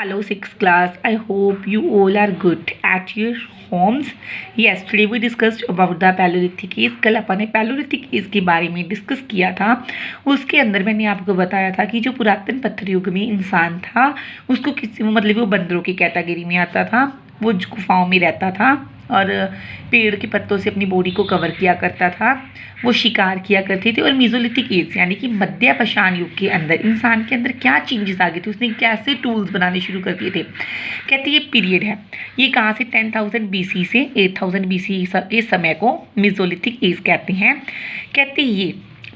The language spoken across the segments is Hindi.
Hello, sixth class. I hope you all are good at your homes. Yes, today we discussed about the Paleolithic age. कल अपन ने Paleolithic age के बारे में डिस्कस किया था। उसके अंदर मैंने आपको बताया था कि जो पुरातन पत्थर युग में इंसान था उसको किसी मतलब वो बंदरों की कैटेगरी में आता था। वो गुफाओं में रहता था और पेड़ के पत्तों से अपनी बॉडी को कवर किया करता था। वो शिकार किया करते थे। और मीजोलिथिक एज यानी कि मध्य पाषाण युग के अंदर इंसान के अंदर क्या चेंजेस आ गए थे, उसने कैसे टूल्स बनाने शुरू कर दिए थे। कहते ये पीरियड है, ये कहाँ से 10,000 BC से 8,000 BC के समय को मीजोलिथिक एज कहते हैं। कहते ये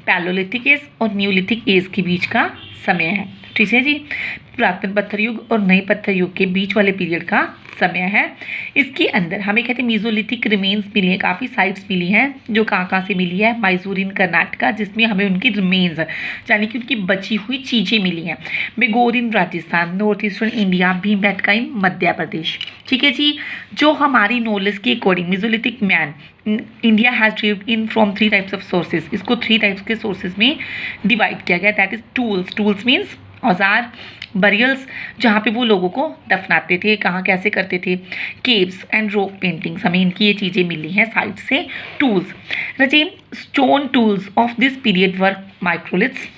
पैलोलिथिक एज और न्यूलिथिक एज के बीच का समय है। ठीक है जी, पुरातन पत्थर युग और नए पत्थर युग के बीच वाले पीरियड का समय है। इसके अंदर हमें कहते हैं मीजोलिथिक रिमेन्स मिली हैं, काफ़ी साइट्स मिली हैं। जो कहाँ से मिली है? मैसूर इन कर्नाटका, जिसमें हमें उनकी रिमेन्स यानी कि उनकी बची हुई चीज़ें मिली हैं। Bagor in Rajasthan, north eastern India, Bhimbetka in Madhya Pradesh. ठीक है जी, जो हमारी नॉलेज के according Mesolithic man India has derived in from 3 types of sources. इसको 3 टाइप्स के सोर्सेज में डिवाइड किया गया। That is tools, tools means औजार, बरियल्स जहाँ पे वो लोगों को दफनाते थे, कहाँ कैसे करते थे, केव्स एंड रॉक पेंटिंग्स, हमें इनकी ये चीज़ें मिली हैं साइड से। टूल्स रजी, stone tools of this period were microliths,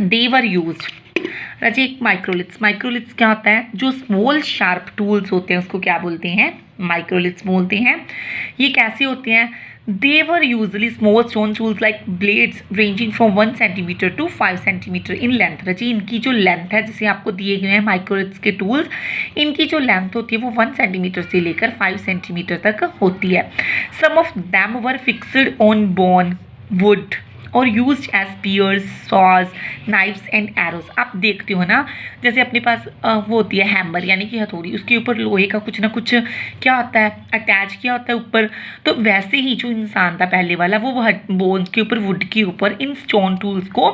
they were used. रजी माइक्रोलिथ्स, माइक्रोलिथ्स क्या होता है? जो स्मॉल शार्प टूल्स होते हैं उसको क्या बोलते हैं? माइक्रोलिथ्स बोलते हैं। ये कैसे होते हैं? They were usually small stone tools like blades ranging from 1 centimeter to 5 centimeter in length। रजी इनकी जो लेंथ है, जिसे आपको दिए गए हैं माइक्रोलिथ्स के टूल्स, इनकी जो लेंथ होती है वो 1 सेंटीमीटर से लेकर 5 सेंटीमीटर तक होती है। Some of them were fixed on bone, wood और use as spears, saws, knifes and arrows. आप देखते हो ना, जैसे अपने पास वो होती है हैमर यानी कि हथौड़ी, उसके ऊपर लोहे का कुछ ना कुछ क्या होता है, अटैच किया होता है ऊपर। तो वैसे ही जो इंसान था पहले वाला, वो बोन्स के ऊपर, वुड के ऊपर इन स्टोन टूल्स को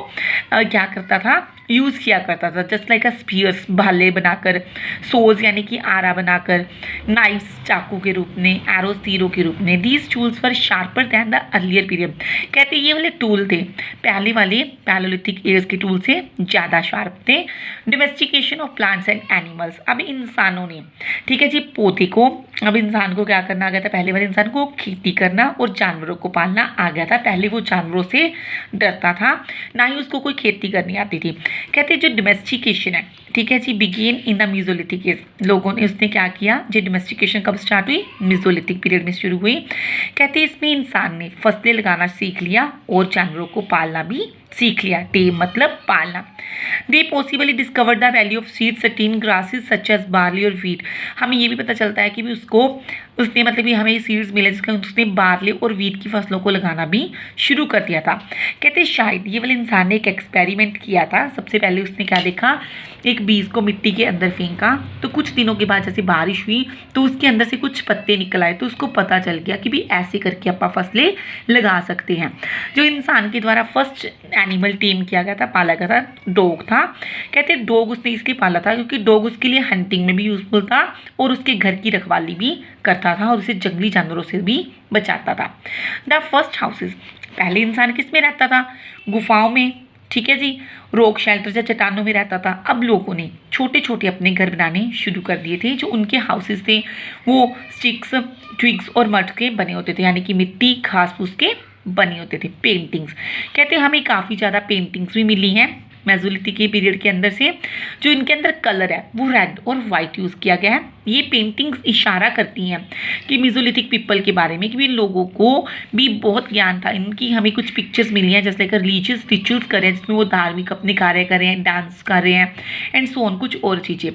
क्या करता था, यूज़ किया करता था। जस्ट लाइक अ स्पीयर्स, भाले बनाकर, सोज यानी कि आरा बनाकर, नाइफ्स चाकू के रूप में, एरोज तीरों के रूप में। These tools were sharper than the earlier period. कहते ये वाले टूल थे पहले वाले पैलोलिथिक एज के टूल से ज़्यादा शार्प थे। Domestication of plants and animals, अब इंसानों ने, ठीक है जी, पौधे को, अब इंसान को क्या करना आ गया था? पहले वाले इंसान को खेती करना और जानवरों को पालना आ गया था। पहले वो जानवरों से डरता था, ना ही उसको कोई खेती करनी आती थी। कहते हैं जो डोमेस्टिकेशन है, ठीक है जी, begin in the Mesolithic age. लोगों ने उसने क्या किया? जो डोमेस्टिकेशन कब स्टार्ट हुई? मीजोलिथिक पीरियड में शुरू हुई। कहते हैं इसमें इंसान ने फसलें लगाना सीख लिया और जानवरों को पालना भी सीख लिया। टेम मतलब पालना। They possibly discover the value of seeds, certain grasses such as barley और वीट। हमें ये भी पता चलता है कि भी उसने मतलब भी हमें सीड्स मिले जिसका उसने बार्ली और वीट की फसलों को लगाना भी शुरू कर दिया था। कहते हैं शायद ये वाले इंसान ने एक एक्सपेरिमेंट किया था। सबसे पहले उसने क्या देखा? एक बीज को मिट्टी के अंदर फेंका, तो कुछ दिनों के बाद जैसे बारिश हुई तो उसके अंदर से कुछ पत्ते निकल आए, तो उसको पता चल गया कि भी ऐसे करके आप फसलें लगा सकते हैं। जो इंसान के द्वारा फर्स्ट एनिमल टेम किया गया था, पाला गया था, डॉग था। कहते हैं डॉग उसने इसलिए पाला था क्योंकि डॉग उसके लिए हंटिंग में भी यूजफुल था और उसके घर की रखवाली भी करता था और उसे जंगली जानवरों से भी बचाता था। द फर्स्ट हाउसेज, पहले इंसान किस में रहता था? गुफाओं में, ठीक है जी, रॉक शेल्टर या चट्टानों में रहता था। अब लोगों ने छोटे छोटे अपने घर बनाने शुरू कर दिए थे। जो उनके हाउसेस थे वो स्टिक्स, ट्विग्स और मड के बने होते थे, यानी कि मिट्टी, घास फूस के बने होते थे। पेंटिंग्स, कहते हैं हमें काफ़ी ज़्यादा पेंटिंग्स भी मिली हैं मेसोलिथिक के पीरियड के अंदर से। जो इनके अंदर कलर है वो रेड और वाइट यूज़ किया गया है। ये पेंटिंग्स इशारा करती हैं कि मेसोलिथिक पीपल के बारे में, कि इन लोगों को भी बहुत ज्ञान था। इनकी हमें कुछ पिक्चर्स मिली हैं जैसे लाइक रिलीजियस रिचुअल्स कर रहे हैं जिसमें वो धार्मिक अपने कार्य कर रहे हैं, डांस कर रहे हैं एंड सो ऑन, कुछ और चीज़ें।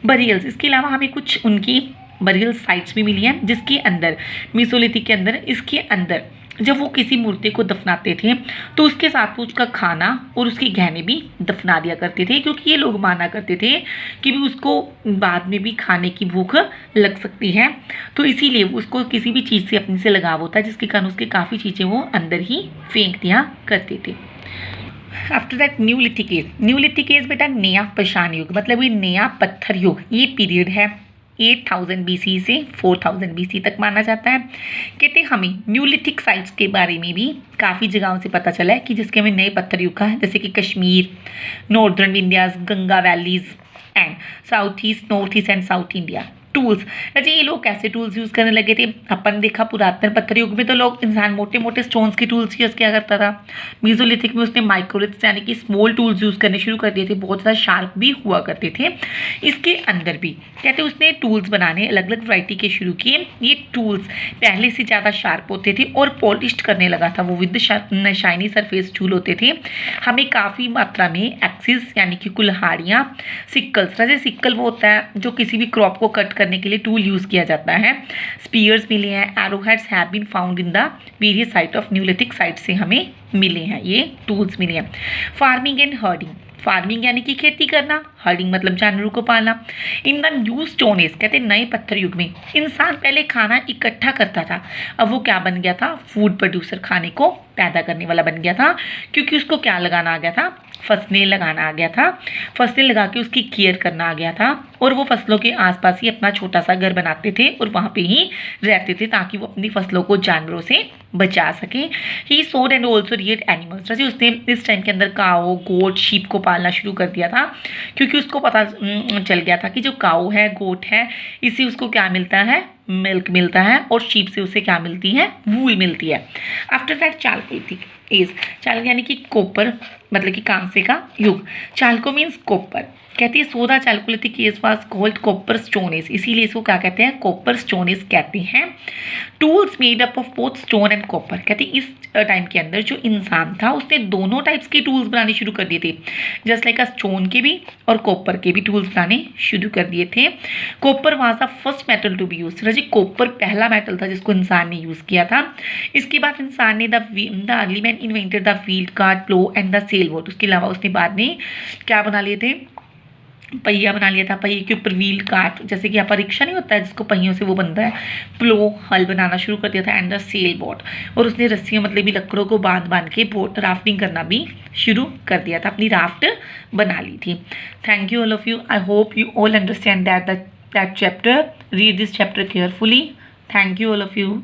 बरियल्स, इसके अलावा हमें कुछ उनकी बरियल साइट्स भी मिली हैं जिसके अंदर मेसोलिथिक के अंदर, इसके अंदर जब वो किसी मूर्ति को दफनाते थे तो उसके साथ वो उसका खाना और उसके गहने भी दफना दिया करते थे, क्योंकि ये लोग माना करते थे कि भी उसको बाद में भी खाने की भूख लग सकती है। तो इसीलिए उसको किसी भी चीज़ से अपने से लगाव होता है, जिसके कारण उसके काफ़ी चीज़ें वो अंदर ही फेंक दिया करते थे। After that neolithic age, neolithic age बेटा नया पाषाण युग, मतलब ये नया पत्थर युग, ये पीरियड है 8,000 BC से 4,000 BC तक माना जाता है। कहते हमें न्यूलिथिक साइट्स के बारे में भी काफ़ी जगहों से पता चला है कि जिसके हमें नए पत्थर युग का है, जैसे कि Kashmir, northern Vindhyas, Ganga valleys, and south east, north east and south India. Tools, अच्छा ये लोग कैसे टूल्स यूज़ करने लगे थे? अपन देखा पुरातन पत्थर युग में तो लोग इंसान मोटे मोटे स्टोन्स की टूल्स यूज़ किया करता था। मीजोलिथिक में उसने माइक्रोलिथ्स यानी कि स्मॉल टूल्स यूज़ करने शुरू कर दिए थे, बहुत ज़्यादा शार्प भी हुआ करते थे। इसके अंदर भी कहते उसने टूल्स बनाने अलग अलग वैरायटी के शुरू किए। ये टूल्स पहले से ज़्यादा शार्प होते थे और पॉलिश्ड करने लगा था वो, विद शाइनी सरफेस टूल होते थे। हमें काफ़ी मात्रा में एक्सिस यानी कि कुल्हाड़ियाँ, सिक्कल्स, जैसे सिक्कल वो होता है जो किसी भी क्रॉप को कट करने के लिए टूल यूज़ किया जाता है, स्पीयर्स मिले हैं, arrowheads have been found in the various site of neolithic site से हमें मिले हैं, ये टूल्स मिले हैं। फार्मिंग एंड हर्डिंग, फार्मिंग यानी कि खेती करना, हर्डिंग मतलब जानवरों को पालना। In the new stone age, कहते नए पत्थर युग में इंसान पहले खाना इकट्ठा करता था, अब वो क्या बन गया था? फूड प्रोड्यूसर, खाने को पैदा करने वाला बन गया था, क्योंकि उसको क्या लगाना आ गया था? फसलें लगाना आ गया था, फसलें लगा के उसकी केयर करना आ गया था, और वो फसलों के आसपास ही अपना छोटा सा घर बनाते थे और वहाँ पे ही रहते थे ताकि वो अपनी फसलों को जानवरों से बचा सके। ही सोड एंड ऑल्सो रियर्ड एनिमल्स, जैसे उसने इस टाइम के अंदर काऊ, गोट, शीप को पालना शुरू कर दिया था, क्योंकि उसको पता चल गया था कि जो काऊ है, गोट है, इससे उसको क्या मिलता है? मिल्क मिलता है, और शीप से उसे क्या मिलती है? वूल मिलती है। आफ्टर दैट चालकोलिथिक एज, चालक यानी कि कॉपर मतलब कि कांसे का युग, चालको मीन्स कॉपर, कहती है so the Chalcolithic age was called copper stone age, इसीलिए इसको क्या कहते हैं? कॉपर स्टोन एज कहते हैं। Tools made up of both stone and copper, कहती है इस टाइम के अंदर जो इंसान था उसने दोनों टाइप्स के टूल्स बनाने शुरू कर दिए थे, जस्ट लाइक स्टोन के भी और कॉपर के भी टूल्स बनाने शुरू कर दिए थे। Copper was the first metal to be use, रजी कॉपर पहला मेटल था जिसको इंसान ने यूज़ किया था। इसके बाद इंसान ने the early man invented the field cart, plough and the sail boat, उसके अलावा उसने बाद में क्या बना लिए थे? पहिया बना लिया था, पहिए के ऊपर व्हील कार्ट, जैसे कि यहाँ पर रिक्शा नहीं होता है जिसको पहियों से वो बनता है, प्लो, हल बनाना शुरू कर दिया था, एंड द सेल बोट, और उसने रस्सियों मतलब भी लकड़ों को बांध बांध के बोट राफ्टिंग करना भी शुरू कर दिया था, अपनी राफ्ट बना ली थी। Thank you all of you, I hope you all understand that chapter, read this chapter carefully. Thank you all of you.